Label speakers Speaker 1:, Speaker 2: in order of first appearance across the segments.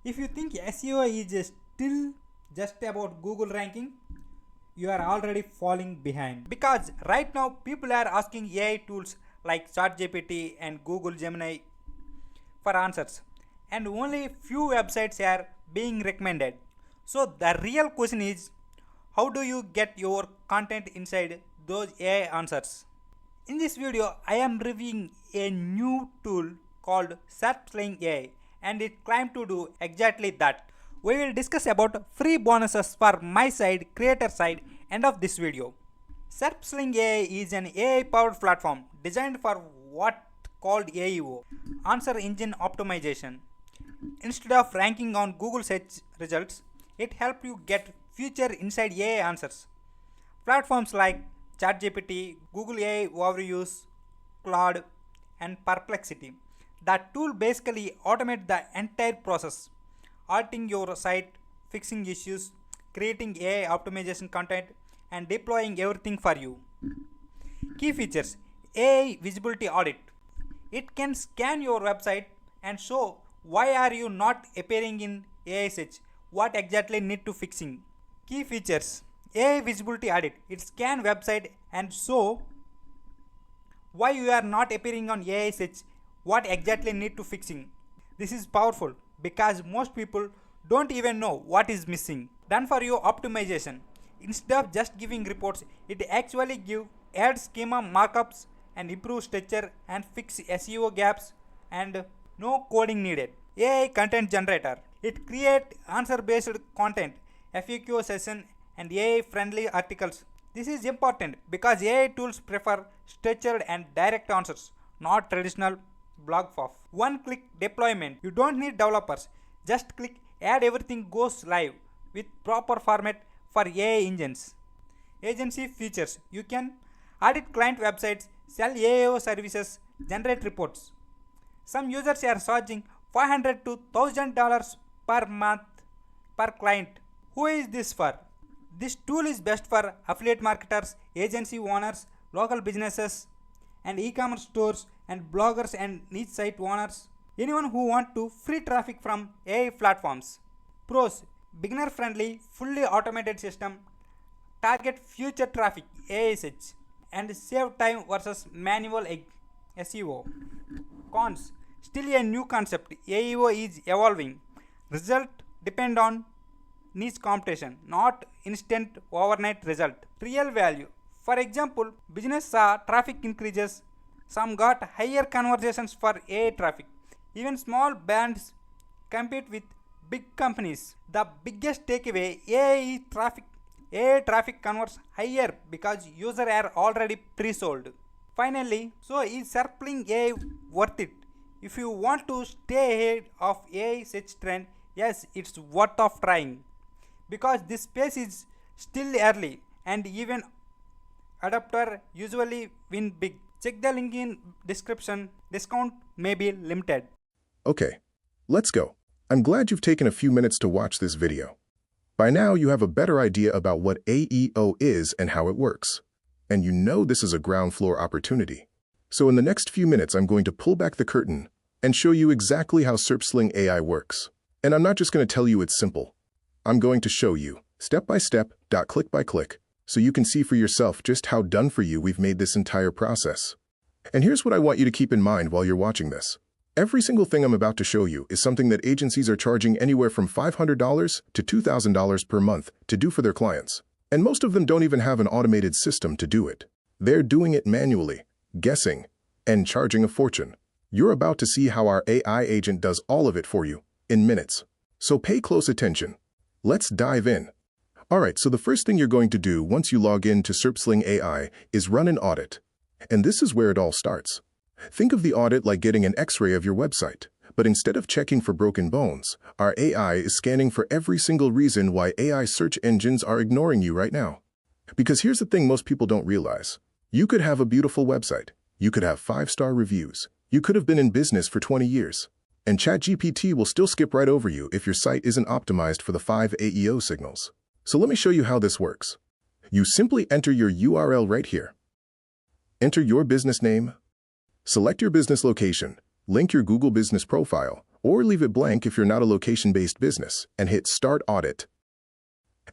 Speaker 1: If you think SEO is still just about Google ranking, you are already falling behind. Because right now people are asking AI tools like ChatGPT and Google Gemini for answers, and only few websites are being recommended. So the real question is, how do you get your content inside those AI answers? In this video, I am reviewing a new tool called SerpSling AI, and it claims to do exactly that. We will discuss about free bonuses for my side, creator side, end of this video. SerpSling AI is an AI powered platform designed for what called AEO, answer engine optimization. Instead of ranking on Google search results, it helps you get future inside AI answers. Platforms like ChatGPT, Google AI Overviews, Claude, and Perplexity. The tool basically automates the entire process, auditing your site, fixing issues, creating AI optimization content, and deploying everything for you. Key features: AI Visibility Audit. It can scan your website and show why are you not appearing in AI search, what exactly need to fixing. Key features: AI Visibility Audit. It scan website and show why you are not appearing on AI search, what exactly need to fixing. This is powerful because most people don't even know what is missing. Done for you optimization. Instead of just giving reports, it actually give add schema markups and improve structure and fix SEO gaps, and no coding needed. AI content generator. It create answer based content, FAQ session, and AI friendly articles. This is important because AI tools prefer structured and direct answers, not traditional blog fluff. One click deployment. You don't need developers. Just click add, everything goes live with proper format for AI engines. Agency features. You can audit client websites, sell AIO services, generate reports. Some users are charging $500 to $1,000 per month per client. Who is this for? This tool is best for affiliate marketers, agency owners, local businesses, and e-commerce stores, and bloggers and niche site owners. Anyone who want to free traffic from AI platforms. Pros: beginner friendly, fully automated system, target future traffic, AI search, and save time versus manual SEO. Cons: still a new concept, AEO is evolving. Result depend on niche competition, not instant overnight result. Real value: for example, business saw traffic increases, some got higher conversations for AI traffic. Even small brands compete with big companies. The biggest takeaway: AI traffic converts higher because users are already pre-sold. Finally, so is SerpSling AI worth it? If you want to stay ahead of AI search trend, yes, it's worth of trying. Because this space is still early and even adapter usually win big. Check the link in description. Discount may be limited.
Speaker 2: Okay, let's go. I'm glad you've taken a few minutes to watch this video. By now, you have a better idea about what AEO is and how it works. And you know this is a ground floor opportunity. So in the next few minutes, I'm going to pull back the curtain and show you exactly how SerpSling AI works. And I'm not just going to tell you it's simple. I'm going to show you, step by step, click by click, so you can see for yourself just how done for you we've made this entire process. And here's what I want you to keep in mind while you're watching this. Every single thing I'm about to show you is something that agencies are charging anywhere from $500 to $2,000 per month to do for their clients. And most of them don't even have an automated system to do it. They're doing it manually, guessing, and charging a fortune. You're about to see how our AI agent does all of it for you in minutes. So pay close attention. Let's dive in. Alright, so the first thing you're going to do once you log in to SerpSling AI is run an audit. And this is where it all starts. Think of the audit like getting an X-ray of your website. But instead of checking for broken bones, our AI is scanning for every single reason why AI search engines are ignoring you right now. Because here's the thing most people don't realize. You could have a beautiful website. You could have 5-star reviews. You could have been in business for 20 years. And ChatGPT will still skip right over you if your site isn't optimized for the 5 AEO signals. So let me show you how this works. You simply enter your URL right here. Enter your business name. Select your business location. Link your Google business profile or leave it blank if you're not a location-based business, and hit Start Audit.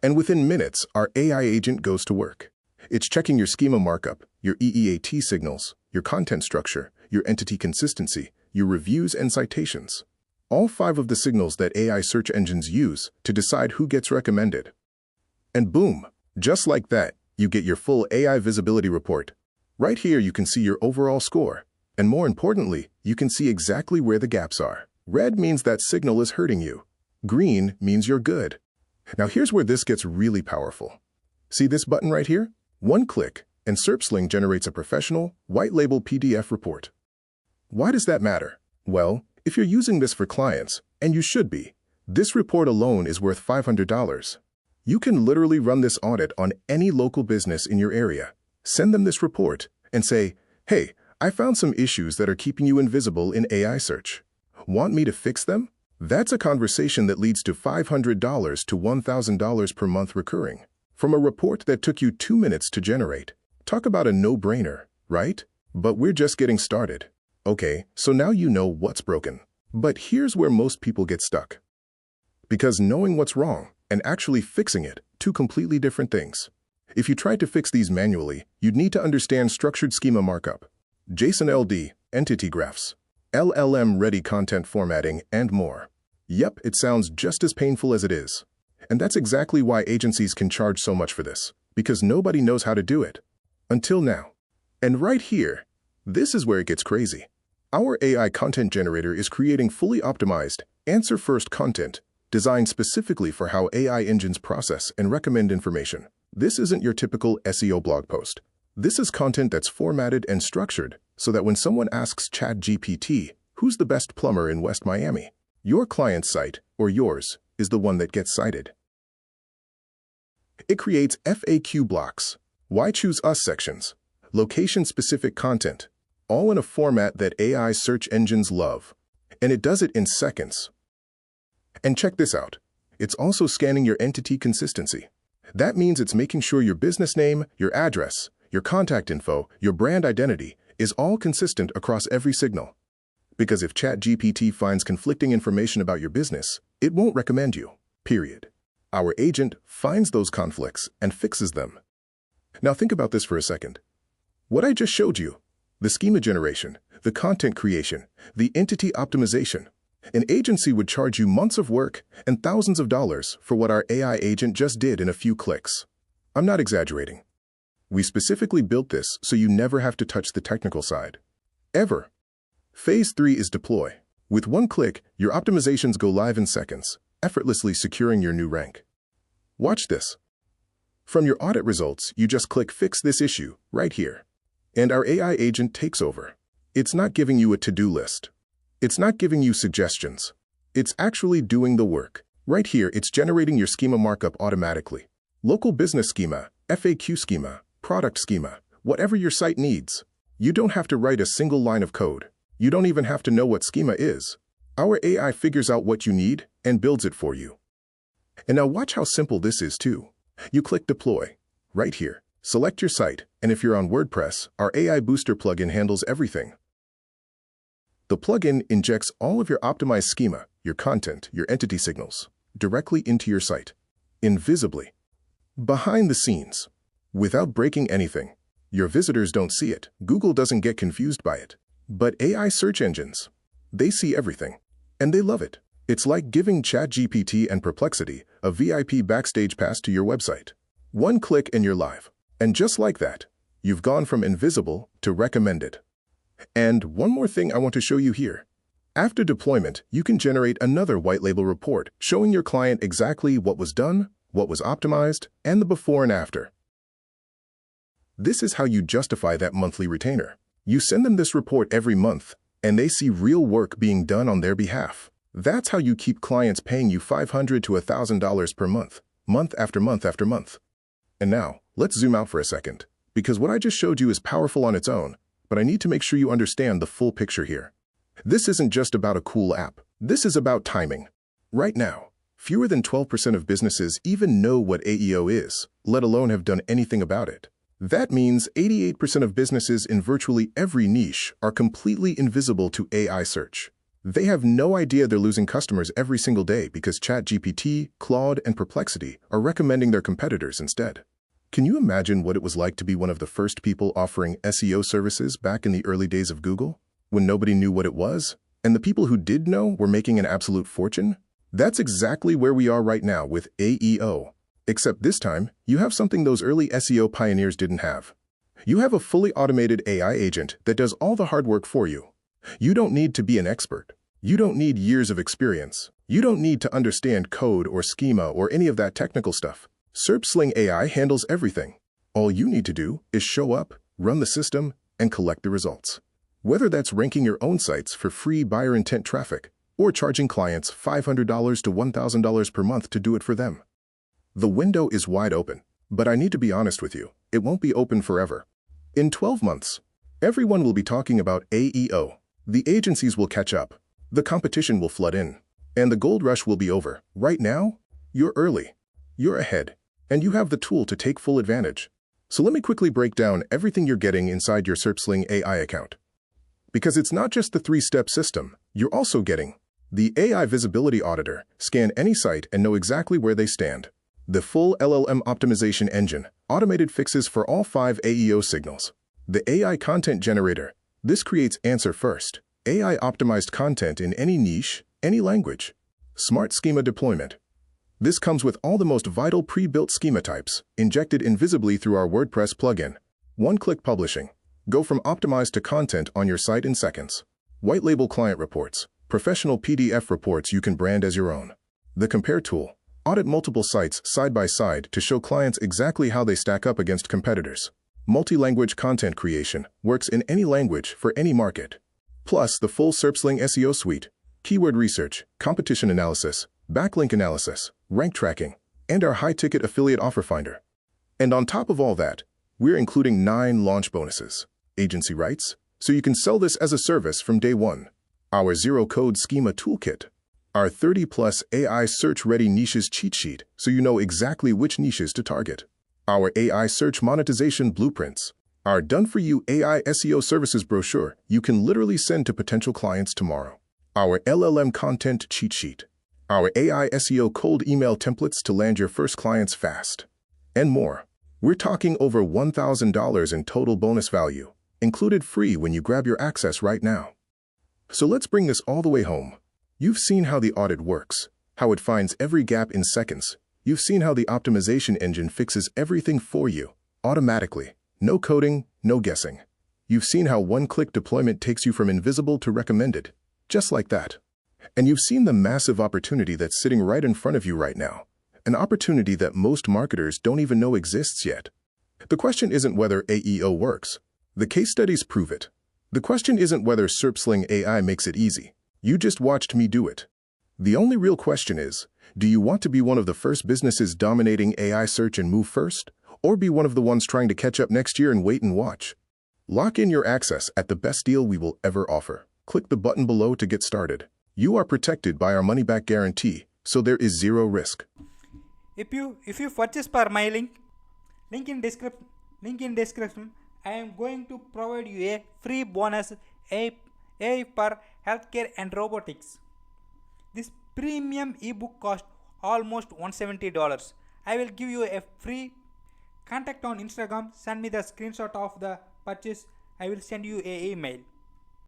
Speaker 2: And within minutes, our AI agent goes to work. It's checking your schema markup, your EEAT signals, your content structure, your entity consistency, your reviews and citations. All 5 of the signals that AI search engines use to decide who gets recommended. And boom, just like that, you get your full AI visibility report. Right here, you can see your overall score. And more importantly, you can see exactly where the gaps are. Red means that signal is hurting you. Green means you're good. Now here's where this gets really powerful. See this button right here? One click, and SerpSling generates a professional, white-label PDF report. Why does that matter? Well, if you're using this for clients, and you should be, this report alone is worth $500. You can literally run this audit on any local business in your area. Send them this report and say, hey, I found some issues that are keeping you invisible in AI search. Want me to fix them? That's a conversation that leads to $500 to $1,000 per month recurring. From a report that took you 2 minutes to generate. Talk about a no-brainer, right? But we're just getting started. Okay, so now you know what's broken. But here's where most people get stuck. Because knowing what's wrong and actually fixing it, 2 completely different things. If you tried to fix these manually, you'd need to understand structured schema markup, JSON-LD, entity graphs, LLM-ready content formatting, and more. Yep, it sounds just as painful as it is. And that's exactly why agencies can charge so much for this, because nobody knows how to do it. Until now. And right here, this is where it gets crazy. Our AI content generator is creating fully optimized, answer-first content, designed specifically for how AI engines process and recommend information. This isn't your typical SEO blog post. This is content that's formatted and structured so that when someone asks ChatGPT, who's the best plumber in West Miami, your client's site, or yours, is the one that gets cited. It creates FAQ blocks, Why Choose Us sections, location-specific content, all in a format that AI search engines love. And it does it in seconds. And check this out. It's also scanning your entity consistency. That means it's making sure your business name, your address, your contact info, your brand identity is all consistent across every signal. Because if ChatGPT finds conflicting information about your business, it won't recommend you, period. Our agent finds those conflicts and fixes them. Now think about this for a second. What I just showed you, the schema generation, the content creation, the entity optimization, an agency would charge you months of work and thousands of dollars for what our AI agent just did in a few clicks. I'm not exaggerating. We specifically built this so you never have to touch the technical side. Ever. Phase 3 is deploy. With one click, your optimizations go live in seconds, effortlessly securing your new rank. Watch this. From your audit results, you just click Fix this issue right here. And our AI agent takes over. It's not giving you a to-do list. It's not giving you suggestions. It's actually doing the work. Right here, it's generating your schema markup automatically. Local business schema, FAQ schema, product schema, whatever your site needs. You don't have to write a single line of code. You don't even have to know what schema is. Our AI figures out what you need and builds it for you. And now watch how simple this is too. You click Deploy. Right here. Select your site, and if you're on WordPress, our AI Booster plugin handles everything. The plugin injects all of your optimized schema, your content, your entity signals, directly into your site, invisibly, behind the scenes, without breaking anything. Your visitors don't see it. Google doesn't get confused by it. But AI search engines, they see everything, and they love it. It's like giving ChatGPT and Perplexity a VIP backstage pass to your website. One click and you're live. And just like that, you've gone from invisible to recommended. And one more thing I want to show you here. After deployment, you can generate another white label report showing your client exactly what was done, what was optimized, and the before and after. This is how you justify that monthly retainer. You send them this report every month, and they see real work being done on their behalf. That's how you keep clients paying you $500 to $1,000 per month, month after month after month. And now, let's zoom out for a second, because what I just showed you is powerful on its own, but I need to make sure you understand the full picture here. This isn't just about a cool app. This is about timing. Right now, fewer than 12% of businesses even know what AEO is, let alone have done anything about it. That means 88% of businesses in virtually every niche are completely invisible to AI search. They have no idea they're losing customers every single day because ChatGPT, Claude, and Perplexity are recommending their competitors instead. Can you imagine what it was like to be one of the first people offering SEO services back in the early days of Google, when nobody knew what it was, and the people who did know were making an absolute fortune? That's exactly where we are right now with AEO. Except this time, you have something those early SEO pioneers didn't have. You have a fully automated AI agent that does all the hard work for you. You don't need to be an expert. You don't need years of experience. You don't need to understand code or schema or any of that technical stuff. SerpSling AI handles everything. All you need to do is show up, run the system, and collect the results. Whether that's ranking your own sites for free buyer intent traffic or charging clients $500 to $1,000 per month to do it for them. The window is wide open, but I need to be honest with you, it won't be open forever. In 12 months, everyone will be talking about AEO. The agencies will catch up, the competition will flood in, and the gold rush will be over. Right now, you're early, you're ahead, and you have the tool to take full advantage. So let me quickly break down everything you're getting inside your SerpSling AI account. Because it's not just the 3-step system, you're also getting the AI Visibility Auditor, scan any site and know exactly where they stand. The full LLM optimization engine, automated fixes for all 5 AEO signals. The AI Content Generator, this creates answer first, AI optimized content in any niche, any language. Smart Schema Deployment. This comes with all the most vital pre-built schema types, injected invisibly through our WordPress plugin. One-click publishing. Go from optimized to content on your site in seconds. White label client reports, professional PDF reports you can brand as your own. The Compare tool. Audit multiple sites side by side to show clients exactly how they stack up against competitors. Multi-language content creation works in any language for any market. Plus the full SerpSling SEO suite, keyword research, competition analysis, backlink analysis, rank tracking, and our high-ticket affiliate offer finder. And on top of all that, we're including 9 launch bonuses. Agency rights, so you can sell this as a service from day one. Our zero-code schema toolkit. Our 30-plus AI search-ready niches cheat sheet, so you know exactly which niches to target. Our AI search monetization blueprints. Our done-for-you AI SEO services brochure you can literally send to potential clients tomorrow. Our LLM content cheat sheet. Our AI SEO cold email templates to land your first clients fast. And more. We're talking over $1,000 in total bonus value, included free when you grab your access right now. So let's bring this all the way home. You've seen how the audit works, how it finds every gap in seconds. You've seen how the optimization engine fixes everything for you, automatically. No coding, no guessing. You've seen how one-click deployment takes you from invisible to recommended, just like that. And you've seen the massive opportunity that's sitting right in front of you right now, an opportunity that most marketers don't even know exists yet. The question isn't whether AEO works. The case studies prove it. The question isn't whether SerpSling AI makes it easy. You just watched me do it. The only real question is, do you want to be one of the first businesses dominating AI search and move first, or be one of the ones trying to catch up next year and wait and watch? Lock in your access at the best deal we will ever offer. Click the button below to get started. You are protected by our money-back guarantee, so there is zero risk.
Speaker 1: If you purchase per my link in description, I am going to provide you a free bonus AI for healthcare and robotics. This premium ebook cost almost $170. I will give you a free contact on Instagram. Send me the screenshot of the purchase. I will send you an email.